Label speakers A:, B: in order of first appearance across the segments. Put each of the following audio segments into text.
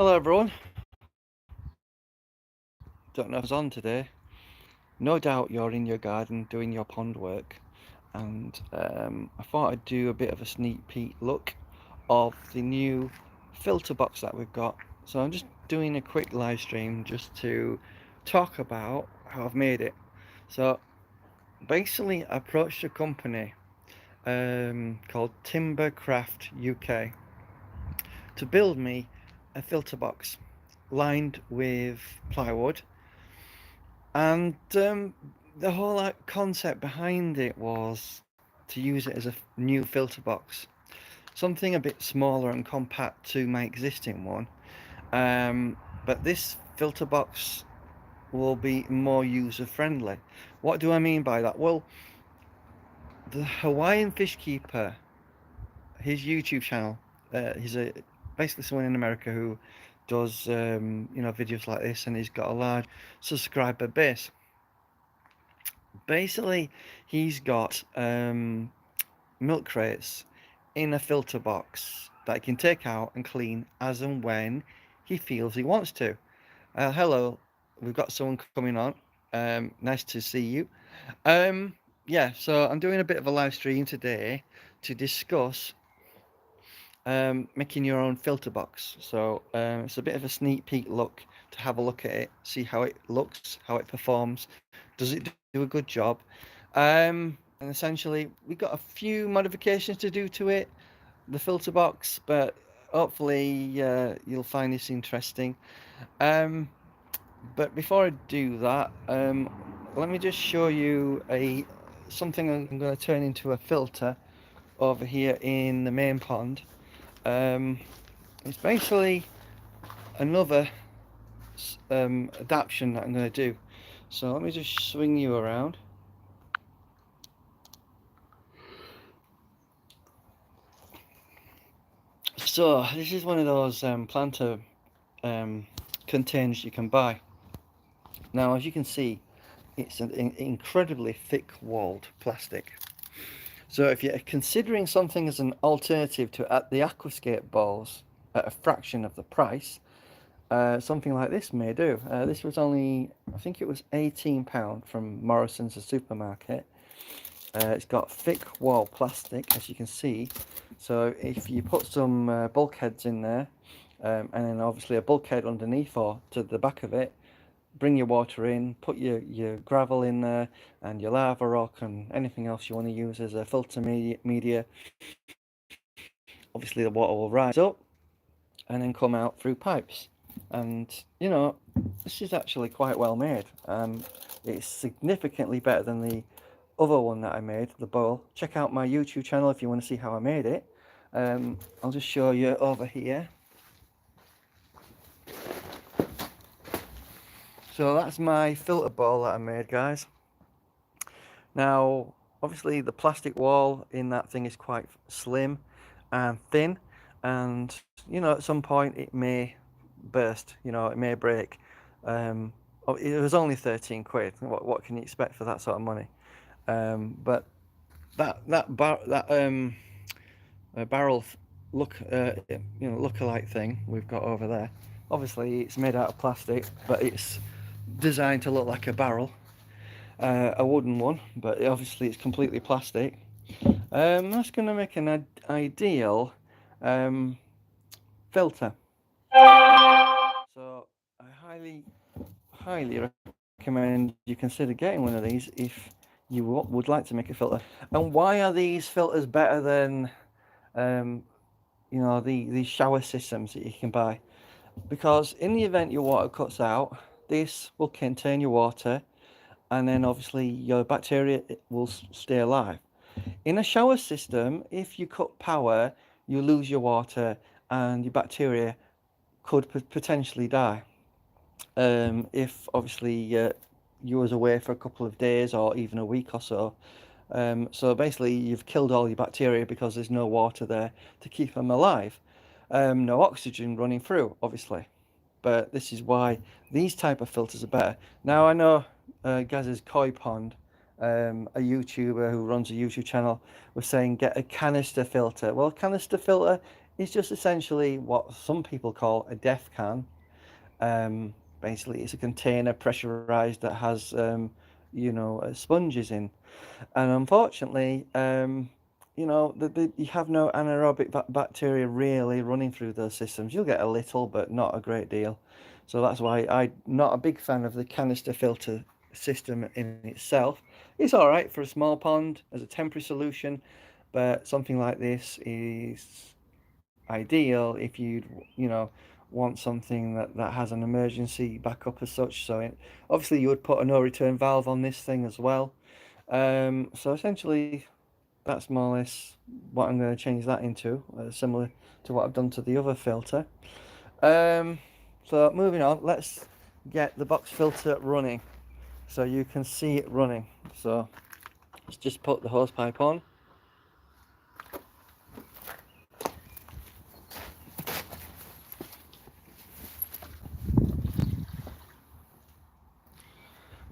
A: Hello everyone. Don't know if it's on today. No doubt you're in your garden doing your pond work, and I thought I'd do a bit of a sneak peek look of the new filter box that we've got. So I'm just doing a quick live stream just to talk about how I've made it. So basically, I approached a company called Timbercraft UK to build me a filter box lined with plywood. And the whole concept behind it was to use it as a new filter box, something a bit smaller and compact to my existing one. But this filter box will be more user friendly. What do I mean by that? Well, the Hawaiian fish keeper, his YouTube channel, he's basically someone in America who does videos like this, and he's got a large subscriber base. Basically, he's got milk crates in a filter box that he can take out and clean as and when he feels he wants to. Hello, we've got someone coming on. Nice to see you. Um, yeah, so I'm doing a bit of a live stream today to discuss making your own filter box. So it's a bit of a sneak peek look to have a look at it, see how it looks, how it performs. Does it do a good job? And essentially, we got a few modifications to do to it, the filter box, but hopefully you'll find this interesting. Um, but before I do that, let me just show you something I'm going to turn into a filter over here in the main pond. It's basically another adaptation that I'm going to do. So let me just swing you around. So this is one of those planter containers you can buy. Now, as you can see, it's an incredibly thick-walled plastic. So if you're considering something as an alternative to the aquascape bowls at a fraction of the price, something like this may do. This was only, I think it was £18 from Morrison's, the supermarket. It's got thick wall plastic, as you can see. So if you put some bulkheads in there, and then obviously a bulkhead underneath or to the back of it, bring your water in, put your gravel in there, and your lava rock and anything else you want to use as a filter media. Obviously the water will rise up and then come out through pipes. And this is actually quite well made. It's significantly better than the other one that I made, the bowl. Check out my YouTube channel if you want to see how I made it. I'll just show you over here. So that's my filter bowl that I made, guys. Now, obviously the plastic wall in that thing is quite slim and thin, and at some point it may burst, it may break. It was only 13 quid. What can you expect for that sort of money? But that barrel look-alike thing we've got over there. Obviously, it's made out of plastic, but it's designed to look like a barrel, a wooden one. But obviously, it's completely plastic. That's going to make an ideal filter. So I highly recommend you consider getting one of these if you would like to make a filter. And why are these filters better than these shower systems that you can buy? Because in the event your water cuts out, this will contain your water, and then obviously your bacteria will stay alive. In a shower system, if you cut power, you lose your water and your bacteria could potentially die. If obviously you was away for a couple of days or even a week or so. So basically you've killed all your bacteria because there's no water there to keep them alive. No oxygen running through, obviously. But this is why these type of filters are better. Now I know Gaz's Koi Pond, a YouTuber who runs a YouTube channel, was saying get a canister filter. Well, canister filter It's just essentially what some people call a def can. Um, Basically, it's a container pressurized that has, sponges in. And unfortunately, you have no anaerobic bacteria really running through those systems. You'll get a little, but not a great deal. So that's why I'm not a big fan of the canister filter system in itself. It's all right for a small pond as a temporary solution, but something like this is ideal if you'd want something that has an emergency backup as such. So obviously you would put a no return valve on this thing as well. So essentially that's more or less what I'm going to change that into, similar to what I've done to the other filter. Um, so moving on, let's get the box filter running so you can see it running. So let's just put the hose pipe on.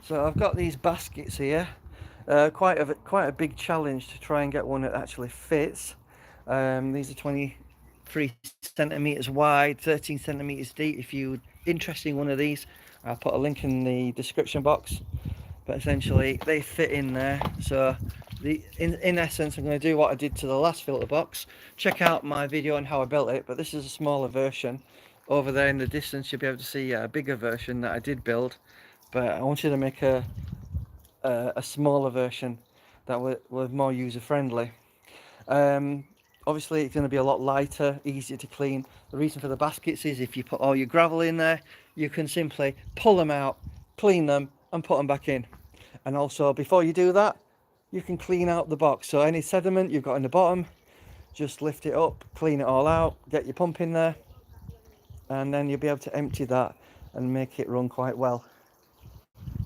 A: So I've got these baskets here. Quite a big challenge to try and get one that actually fits. These are 23 centimeters wide, 13 centimeters deep. If you're interested in one of these, I'll put a link in the description box. But essentially, they fit in there. So in essence, I'm going to do what I did to the last filter box. Check out my video on how I built it. But this is a smaller version. Over there in the distance, you'll be able to see a bigger version that I did build. But I wanted to make a smaller version that was more user friendly. Um, Obviously it's going to be a lot lighter, easier to clean. The reason for the baskets is if you put all your gravel in there, you can simply pull them out, clean them and put them back in. And also before you do that, you can clean out the box. So any sediment you've got in the bottom, just lift it up, clean it all out, get your pump in there, and then you'll be able to empty that and make it run quite well.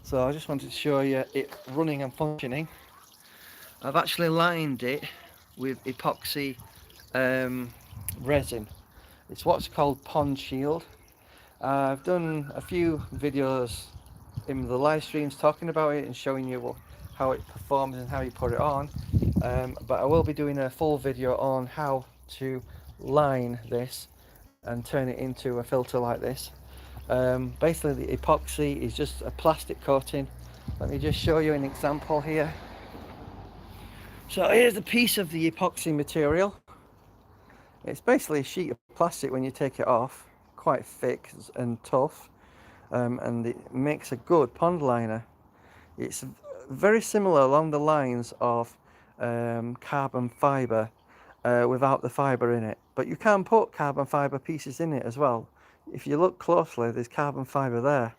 A: So I just wanted to show you it running and functioning. I've actually lined it with epoxy resin. It's what's called Pond Shield. I've done a few videos in the live streams talking about it and showing you how it performs and how you put it on. But I will be doing a full video on how to line this and turn it into a filter like this. Basically the epoxy is just a plastic coating. Let me just show you an example here. So here's a piece of the epoxy material. It's basically a sheet of plastic when you take it off, quite thick and tough, and it makes a good pond liner. It's very similar along the lines of carbon fibre without the fibre in it, but you can put carbon fibre pieces in it as well. If you look closely, there's carbon fibre there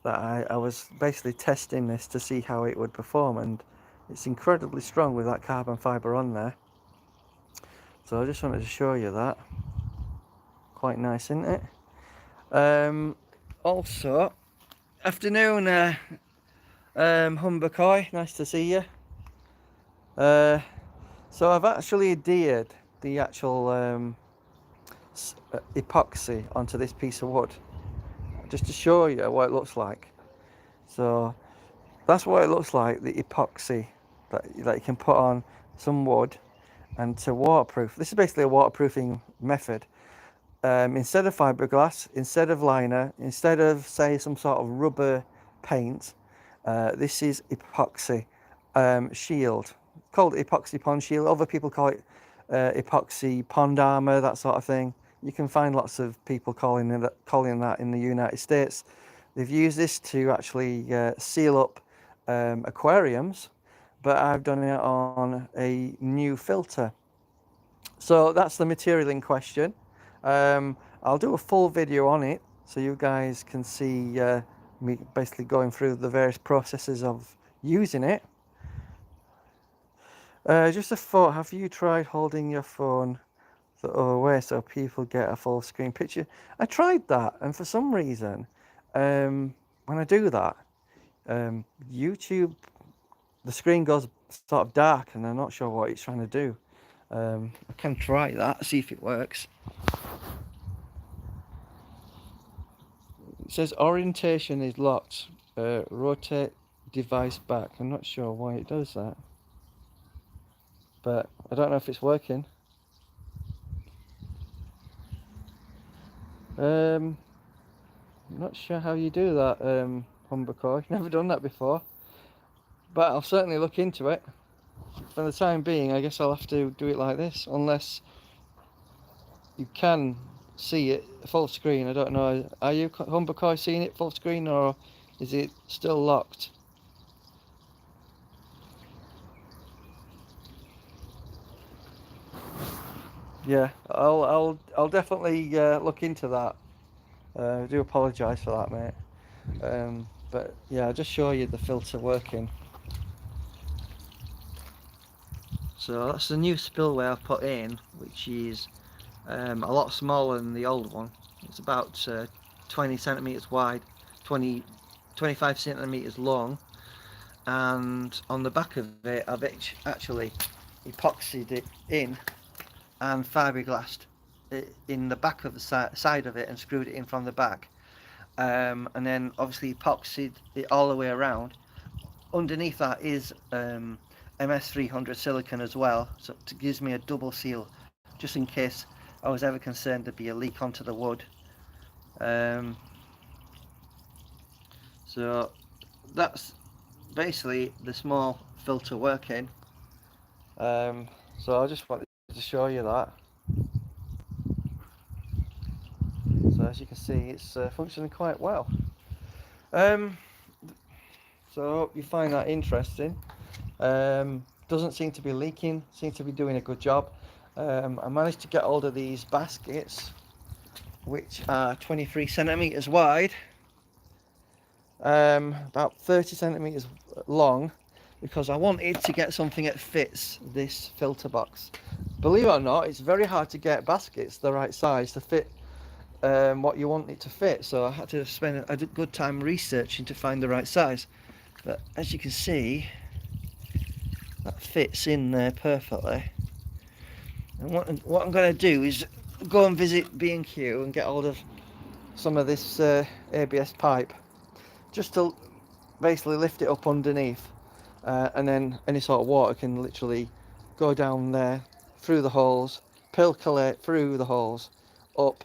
A: that I was basically testing this to see how it would perform, and it's incredibly strong with that carbon fibre on there. So I just wanted to show you that. Quite nice, isn't it? Also, afternoon, Humber Koi, nice to see you. So I've actually adhered the actual epoxy onto this piece of wood, just to show you what it looks like. So that's what it looks like, the epoxy that you can put on some wood and to waterproof. This is basically a waterproofing method. Instead of fiberglass, instead of liner, instead of say some sort of rubber paint, this is epoxy shield, called epoxy pond shield. Other people call it epoxy pond armor, that sort of thing. You can find lots of people calling that in the United States. They've used this to actually seal up aquariums, but I've done it on a new filter. So that's the material in question. I'll do a full video on it so you guys can see me basically going through the various processes of using it. Just a thought, have you tried holding your phone the other way so people get a full screen picture? I tried that, and for some reason, when I do that, YouTube, the screen goes sort of dark and I'm not sure what it's trying to do. I can try that, see if it works. It says orientation is locked. Rotate device back. I'm not sure why it does that, but I don't know if it's working. I'm not sure how you do that, Humber Koi. Never done that before, but I'll certainly look into it. For the time being, I guess I'll have to do it like this, unless you can see it full screen. I don't know. Are you, Humber Koi, seeing it full screen, or is it still locked? Yeah, I'll definitely look into that. I do apologise for that, mate. But yeah, I'll just show you the filter working. So that's the new spillway I've put in, which is a lot smaller than the old one. It's about 20 centimeters wide, 20, 25 centimeters long, and on the back of it I've actually epoxied it in and fiberglassed it in the back of the side of it and screwed it in from the back. And then obviously epoxied it all the way around. Underneath that is MS300 silicone as well, so it gives me a double seal just in case I was ever concerned there'd be a leak onto the wood. Um, so that's basically the small filter working. Um, so I just wanted to show you that. So as you can see, it's functioning quite well. Um, so I hope you find that interesting. Doesn't seem to be leaking, seems to be doing a good job. I managed to get hold of these baskets, which are 23 centimeters wide, about 30 centimeters long, because I wanted to get something that fits this filter box. Believe it or not, it's very hard to get baskets the right size to fit what you want it to fit, so I had to spend a good time researching to find the right size. But as you can see, that fits in there perfectly. And what I'm going to do is go and visit B&Q and get hold of some of this ABS pipe, just to basically lift it up underneath, and then any sort of water can literally go down there through the holes, percolate through the holes, up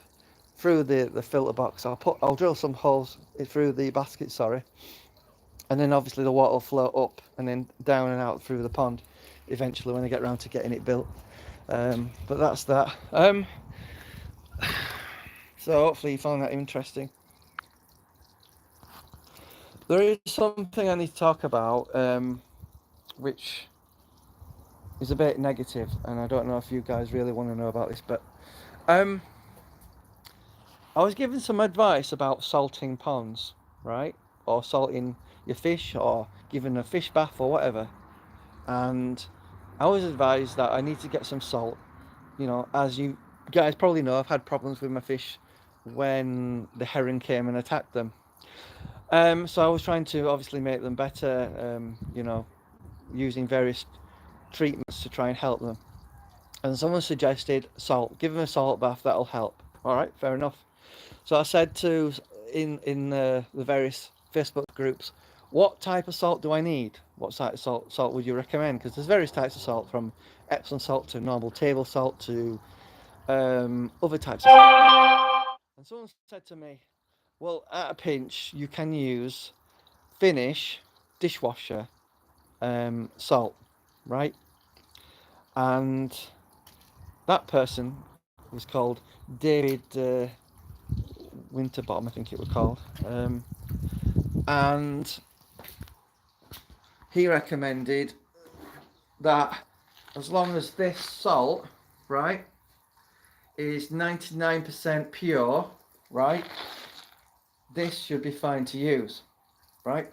A: through the filter box. I'll drill some holes through the basket, sorry, and then obviously the water will flow up and then down and out through the pond eventually when I get around to getting it built. But that's that. So hopefully you found that interesting. There is something I need to talk about, which is a bit negative, and I don't know if you guys really want to know about this, but um, I was given some advice about salting ponds, right? Or salting your fish, or giving a fish bath, or whatever. And I was advised that I need to get some salt. You know, as you guys probably know, I've had problems with my fish when the heron came and attacked them. So I was trying to obviously make them better, you know, using various treatments to try and help them. And someone suggested salt. Give them a salt bath, that'll help. All right, fair enough. So I said to in the various Facebook groups, what type of salt do I need? What type of salt would you recommend? Because there's various types of salt, from Epsom salt to normal table salt to other types of salt. And someone said to me, well, at a pinch, you can use Finnish dishwasher salt, right? And that person was called David Winterbottom, I think it was called. And he recommended that as long as this salt, right, is 99% pure, right, this should be fine to use, right?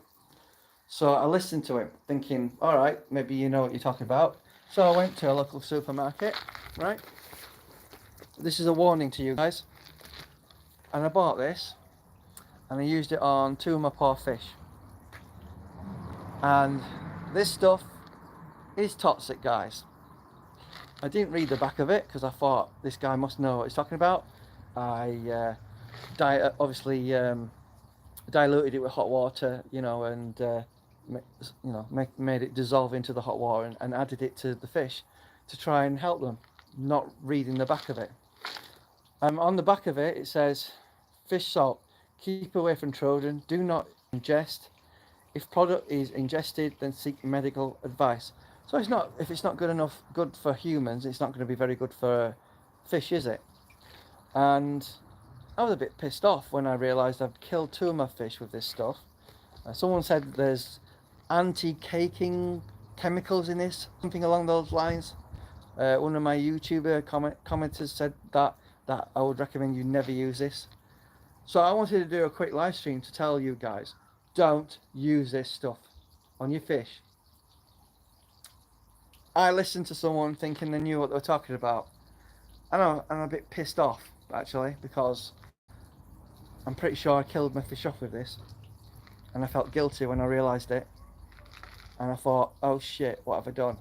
A: So I listened to him, thinking, all right, maybe you know what you're talking about. So I went to a local supermarket, right? This is a warning to you guys. And I bought this, and I used it on two of my poor fish. And this stuff is toxic, guys. I didn't read the back of it because I thought this guy must know what he's talking about. I obviously diluted it with hot water, you know, and made it dissolve into the hot water, and added it to the fish to try and help them. Not reading the back of it. On the back of it, it says Fish salt. Keep away from children. Do not ingest. If product is ingested, then seek medical advice. So it's not, if it's not good for humans, it's not going to be very good for fish, is it? And I was a bit pissed off when I realised I've killed two of my fish with this stuff. Someone said there's anti-caking chemicals in this, something along those lines. One of my YouTuber commenters said that I would recommend you never use this. So I wanted to do a quick live stream to tell you guys, don't use this stuff on your fish. I listened to someone thinking they knew what they were talking about. I know I'm a bit pissed off actually, because I'm pretty sure I killed my fish off with this, and I felt guilty when I realised it, and I thought, oh shit, what have I done?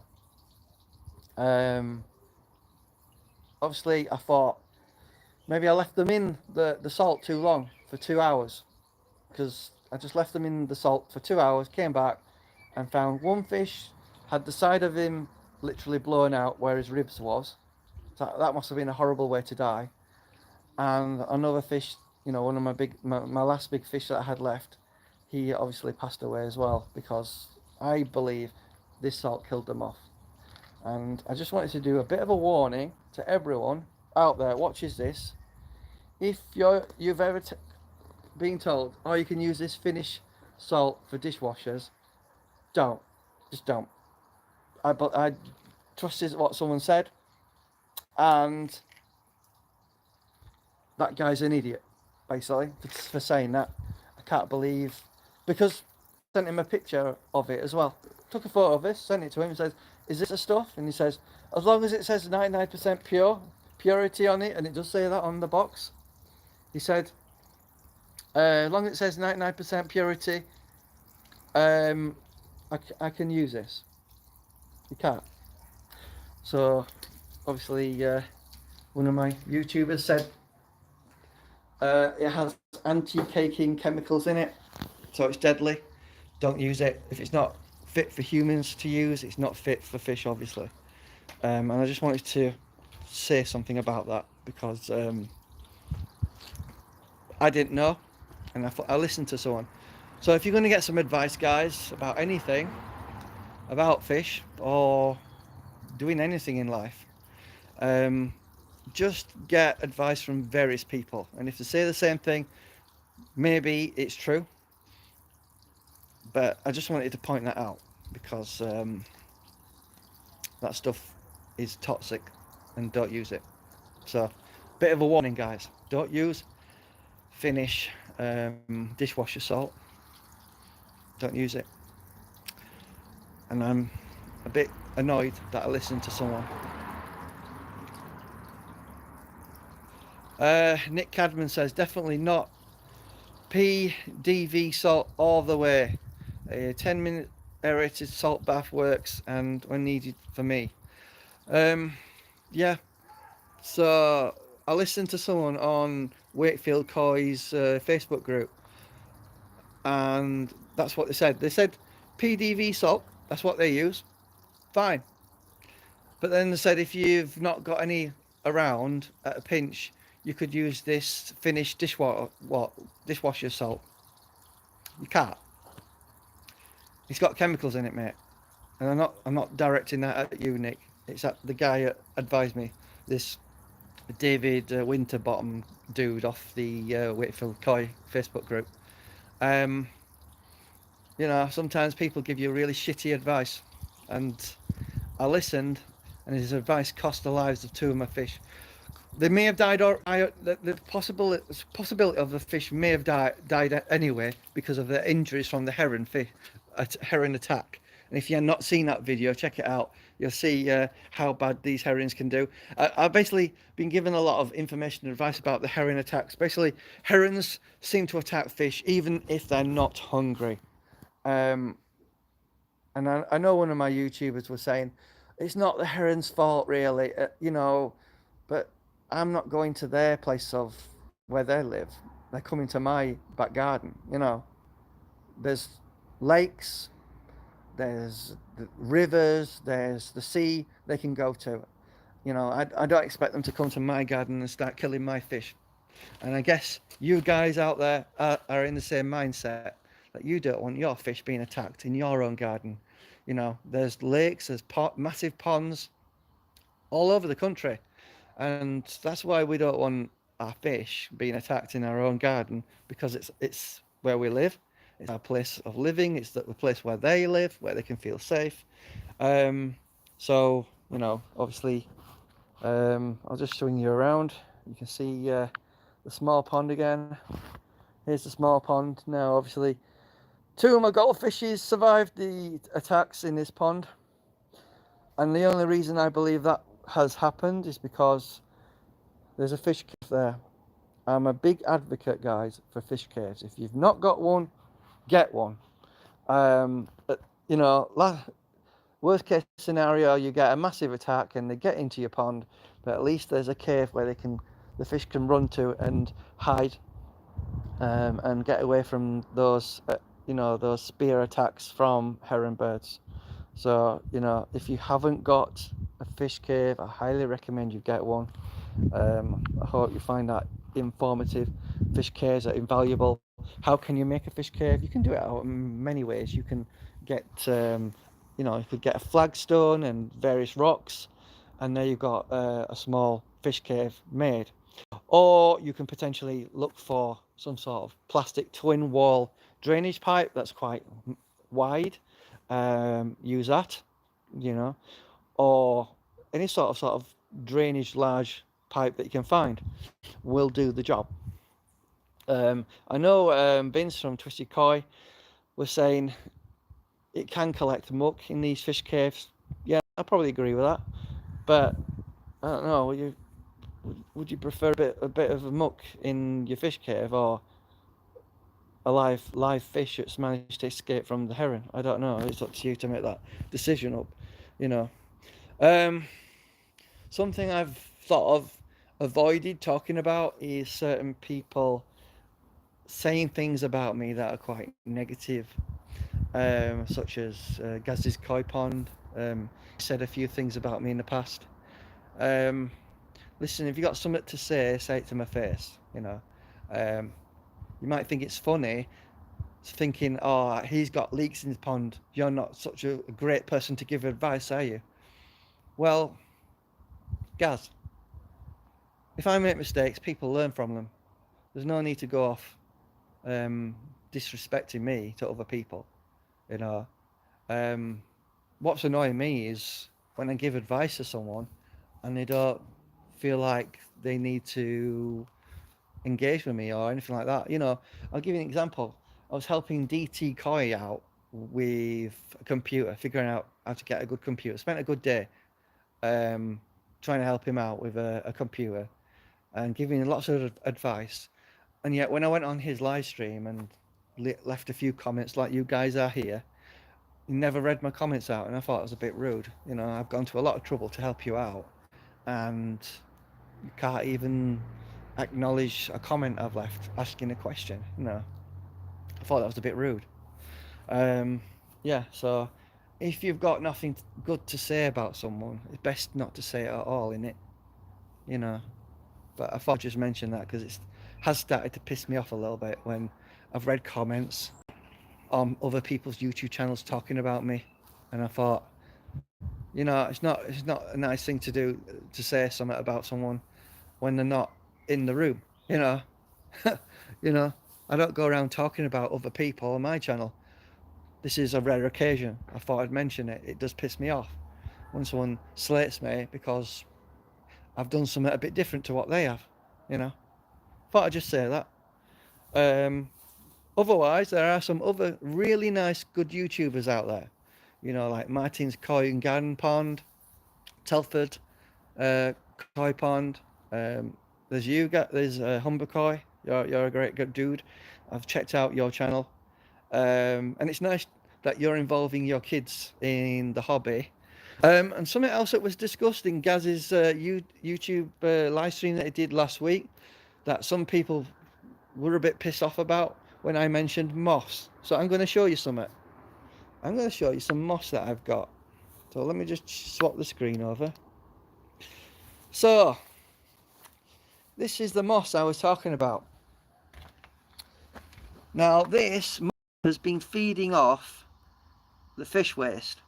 A: Obviously I thought maybe I left them in the salt too long, for 2 hours, because I just left them in the salt for 2 hours, came back and found one fish had the side of him literally blown out where his ribs was. So that must have been a horrible way to die. And another fish, you know, one of my last big fish that I had left, he obviously passed away as well, because I believe this salt killed them off. And I just wanted to do a bit of a warning to everyone out there watches this. If you've ever been told, oh, you can use this Finnish salt for dishwashers, don't. Just don't. I trusted what someone said, and that guy's an idiot, basically, for saying that. I can't believe, because I sent him a picture of it as well. Took a photo of this, sent it to him, and says, is this the stuff? And he says, as long as it says 99% purity on it, and it does say that on the box. He said, as long as it says 99% purity, I can use this. You can't. So, obviously, one of my YouTubers said it has anti-caking chemicals in it, so it's deadly. Don't use it. If it's not fit for humans to use, it's not fit for fish, obviously. And I just wanted to say something about that, because I didn't know, and I thought I listened to someone. So if you're going to get some advice, guys, about anything, about fish or doing anything in life, just get advice from various people, and if they say the same thing, maybe it's true. But I just wanted to point that out, because that stuff is toxic, and don't use it. So, bit of a warning, guys. Don't use Finnish dishwasher salt. Don't use it. And I'm a bit annoyed that I listened to someone. Nick Cadman says, definitely not. PDV salt all the way. A 10-minute aerated salt bath works, and when needed for me. Yeah. So I listened to someone on Wakefield Koi's Facebook group, and that's what they said. They said PDV salt, that's what they use. Fine. But then they said if you've not got any around at a pinch, you could use this Finnish dishwasher salt. You can't. It's got chemicals in it, mate. And I'm not directing that at you, Nick. It's at the guy that advised me. This David Winterbottom dude off the Wakefield Koi Facebook group. You know, sometimes people give you really shitty advice, and I listened, and his advice cost the lives of two of my fish. They may have died, or the possibility of the fish may have died anyway because of the injuries from the heron attack. And if you've not seen that video, check it out. You'll see how bad these herons can do. I've basically been given a lot of information and advice about the heron attacks. Basically, herons seem to attack fish even if they're not hungry. And I know one of my YouTubers was saying, it's not the heron's fault really, you know, but I'm not going to their place of where they live. They're coming to my back garden, you know. There's lakes, there's the rivers, there's the sea they can go to. You know, I don't expect them to come to my garden and start killing my fish. And I guess you guys out there are in the same mindset that you don't want your fish being attacked in your own garden. You know, there's lakes, there's massive ponds all over the country, and that's why we don't want our fish being attacked in our own garden, because it's where we live, it's our place of living, it's the place where they live, where they can feel safe. Um, so you know, obviously, I'll just swing you around. You can see the small pond again. Here's the small pond. Now, obviously, two of my goldfishes survived the attacks in this pond, and the only reason I believe that has happened is because there's a fish cave there. I'm a big advocate, guys, for fish caves. If you've not got one, get one. But, you know, worst case scenario, you get a massive attack and they get into your pond, but at least there's a cave where the fish can run to and hide, and get away from those, those spear attacks from heron birds. So, you know, if you haven't got a fish cave, I highly recommend you get one. I hope you find that informative. Fish caves are invaluable. How can you make a fish cave? You can do it out in many ways. You can get, you could get a flagstone and various rocks, and there you've got a small fish cave made. Or you can potentially look for some sort of plastic twin wall drainage pipe that's quite wide. Use that, you know, or any sort of drainage large pipe that you can find will do the job. I know Vince from Twisted Koi was saying it can collect muck in these fish caves. Yeah, I probably agree with that. But I don't know. Would you prefer a bit of a muck in your fish cave, or a live fish that's managed to escape from the heron? I don't know. It's up to you to make that decision up. You know. Um, Something I've sort of avoided talking about is certain people saying things about me that are quite negative, such as Gaz's Koi Pond. Said a few things about me in the past. Um, Listen, if you got something to say it to my face. You know, um, you might think it's funny, thinking, "Oh, he's got leaks in his pond. You're not such a great person to give advice, are you?" Well, Gaz, if I make mistakes, people learn from them. There's no need to go off um, disrespecting me to other people. You know, um, what's annoying me is when I give advice to someone and they don't feel like they need to engage with me or anything like that. You know, I'll give you an example. I was helping DT Koi out with a computer, figuring out how to get a good computer. Spent a good day um, trying to help him out with a computer and giving lots of advice. And yet, when I went on his live stream and left a few comments like you guys are here, he never read my comments out, and I thought it was a bit rude. You know, I've gone to a lot of trouble to help you out, and you can't even acknowledge a comment I've left asking a question. You know, I thought that was a bit rude. Um, yeah, so if you've got nothing good to say about someone, it's best not to say it at all, innit? You know. But I thought I'd just mention that because it has started to piss me off a little bit when I've read comments on other people's YouTube channels talking about me, and I thought, you know, it's not a nice thing to do, to say something about someone when they're not in the room. You know, you know, I don't go around talking about other people on my channel. This is a rare occasion. I thought I'd mention it. It does piss me off when someone slates me because I've done something a bit different to what they have. You know, thought I'd just say that. Um, Otherwise, there are some other really nice, good YouTubers out there. You know, like Martin's Koi and Garden Pond, Telford uh, Koi Pond. There's there's Humber Koi. You're a great good dude. I've checked out your channel, and it's nice that you're involving your kids in the hobby. And something else that was discussed in Gaz's YouTube live stream that he did last week, that some people were a bit pissed off about when I mentioned moss. So I'm going to show you something. I'm going to show you some moss that I've got. So let me just swap the screen over. So This is the moss I was talking about. Now this moss has been feeding off the fish waste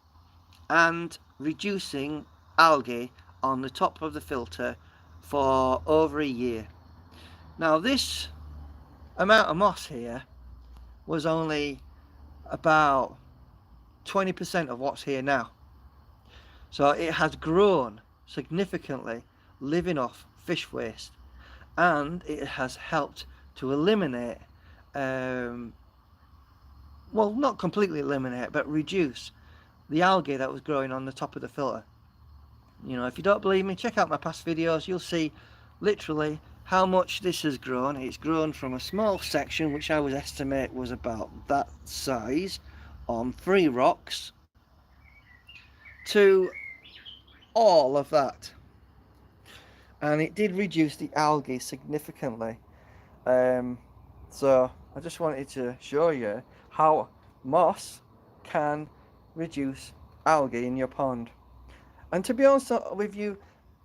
A: and reducing algae on the top of the filter for over a year. Now this amount of moss here was only about 20% of what's here now. So it has grown significantly living off fish waste, and it has helped to eliminate, well, not completely eliminate, but reduce the algae that was growing on the top of the filter. You know, if you don't believe me, check out my past videos. You'll see literally how much this has grown. It's grown from a small section, which I would estimate was about that size, on 3 rocks, to all of that. And it did reduce the algae significantly. So I just wanted to show you how moss can reduce algae in your pond. And to be honest with you,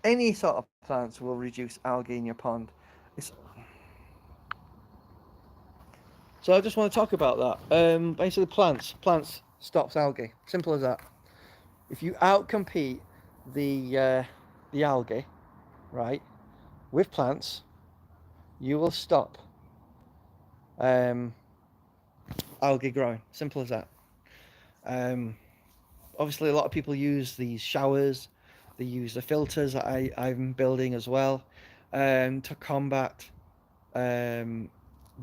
A: any sort of plants will reduce algae in your pond. So I just want to talk about that. Basically, plants stops algae. Simple as that. If you outcompete the algae, right, with plants, you will stop algae growing. Simple as that. Obviously, a lot of people use these showers. They use the filters that I'm building as well, to combat the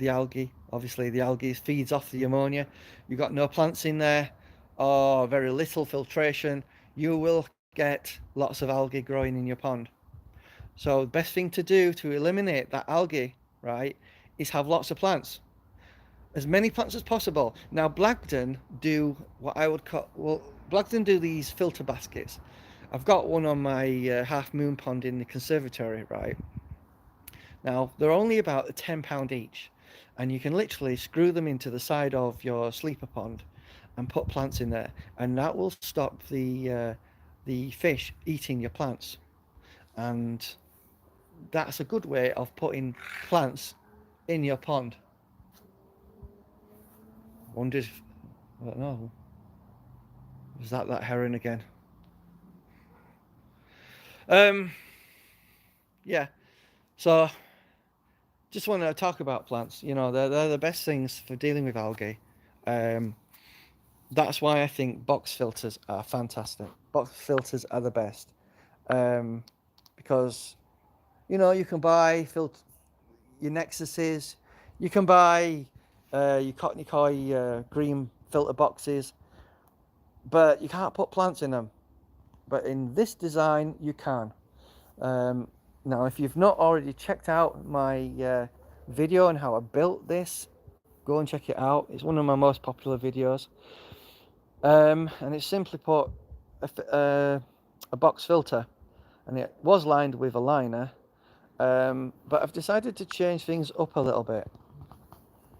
A: algae. Obviously, the algae feeds off the ammonia. You've got no plants in there, or very little filtration, you will get lots of algae growing in your pond. So the best thing to do to eliminate that algae, right, is have lots of plants. As many plants as possible. Now Blagden do what I would call, well, Blagden do these filter baskets. I've got one on my half moon pond in the conservatory, right? Now they're only about £10 each, and you can literally screw them into the side of your sleeper pond and put plants in there, and that will stop the fish eating your plants. And that's a good way of putting plants in your pond. Wondered if, I don't know, was that heron again? Yeah, so just want to talk about plants. You know, they're the best things for dealing with algae. That's why I think box filters are fantastic. Box filters are the best, because, you know, you can buy your Nexuses, you can buy your Koi green filter boxes, but you can't put plants in them. But in this design, you can. Now, if you've not already checked out my video on how I built this, go and check it out. It's one of my most popular videos. And it's simply put a box filter, and it was lined with a liner, but I've decided to change things up a little bit.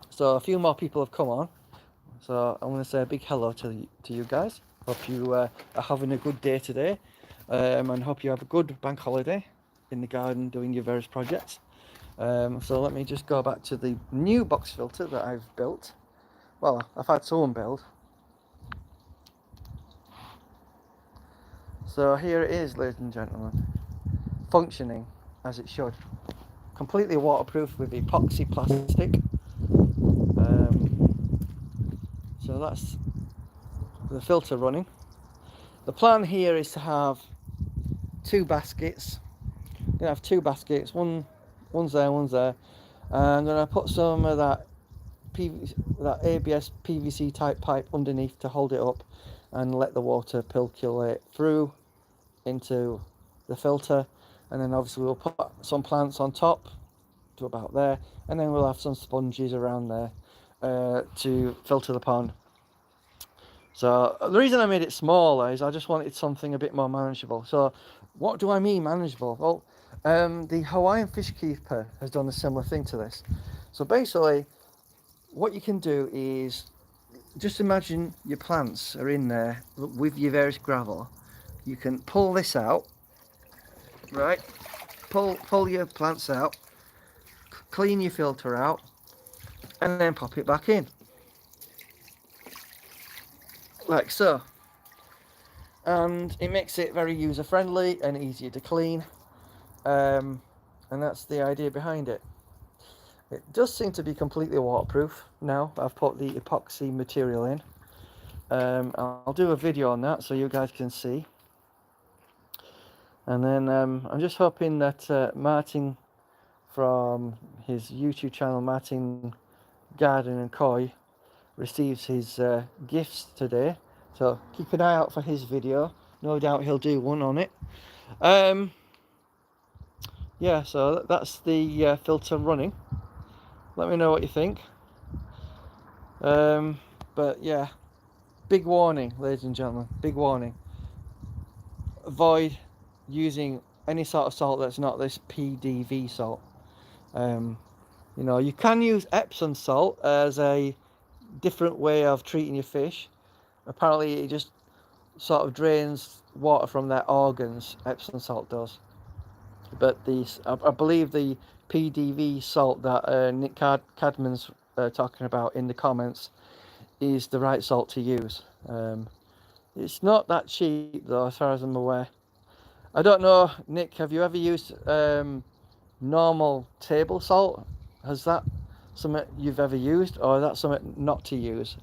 A: So a few more people have come on, so I want to say a big hello to you guys. Hope you are having a good day today, and hope you have a good bank holiday in the garden doing your various projects. So let me just go back to the new box filter that I've built. Well, I've had someone build. So here it is, ladies and gentlemen, functioning as it should. Completely waterproof with epoxy plastic. So that's the filter running. The plan here is to have 2 baskets. I'm gonna have 2 baskets. One's there, one's there. And I'm gonna put some of that ABS PVC type pipe underneath to hold it up and let the water percolate through into the filter. And then obviously we'll put some plants on top to about there, and then we'll have some sponges around there to filter the pond. So the reason I made it smaller is I just wanted something a bit more manageable. So what do I mean manageable? Well, the Hawaiian Fish Keeper has done a similar thing to this. So basically what you can do is just imagine your plants are in there with your various gravel. You can pull this out, right? Pull your plants out, clean your filter out, and then pop it back in, like so. And it makes it very user friendly and easier to clean, and that's the idea behind it. It does seem to be completely waterproof now. I've put the epoxy material in. I'll do a video on that so you guys can see. And then I'm just hoping that Martin from his YouTube channel, Martin Garden and Koi, receives his gifts today. So keep an eye out for his video. No doubt he'll do one on it. Yeah, so that's the filter running. Let me know what you think. But yeah, big warning, ladies and gentlemen, big warning. Avoid using any sort of salt that's not this PDV salt. You know, you can use Epsom salt as a different way of treating your fish. Apparently it just sort of drains water from their organs, Epsom salt does. But I believe the PDV salt that Nick Cadman's talking about in the comments is the right salt to use. It's not that cheap though, as far as I'm aware. I don't know, Nick, have you ever used normal table salt? Has that something you've ever used, or is that something not to use?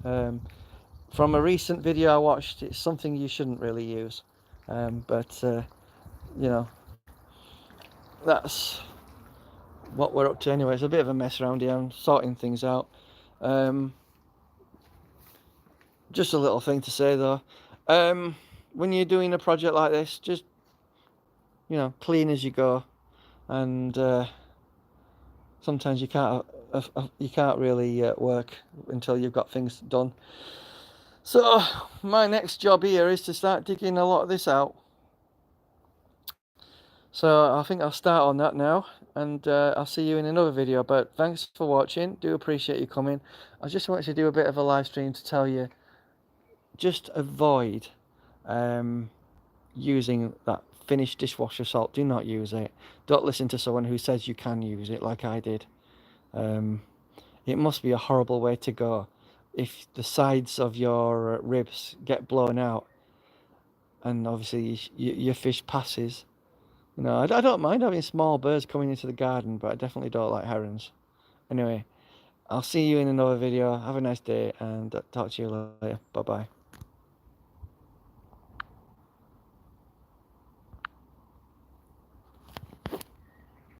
A: From a recent video I watched, it's something you shouldn't really use. But you know, that's what we're up to anyway. It's a bit of a mess around here. I'm sorting things out. Just a little thing to say though. When you're doing a project like this, just, you know, clean as you go. And sometimes you can't really work until you've got things done. So my next job here is to start digging a lot of this out. So I think I'll start on that now, and I'll see you in another video. But thanks for watching. Do appreciate you coming. I just wanted to do a bit of a live stream to tell you, just avoid using that finished dishwasher salt. Do not use it. Don't listen to someone who says you can use it like I did. It must be a horrible way to go if the sides of your ribs get blown out and obviously your fish passes. You know, I don't mind having small birds coming into the garden, but I definitely don't like herons. Anyway, I'll see you in another video. Have a nice day, and talk to you later. Bye bye.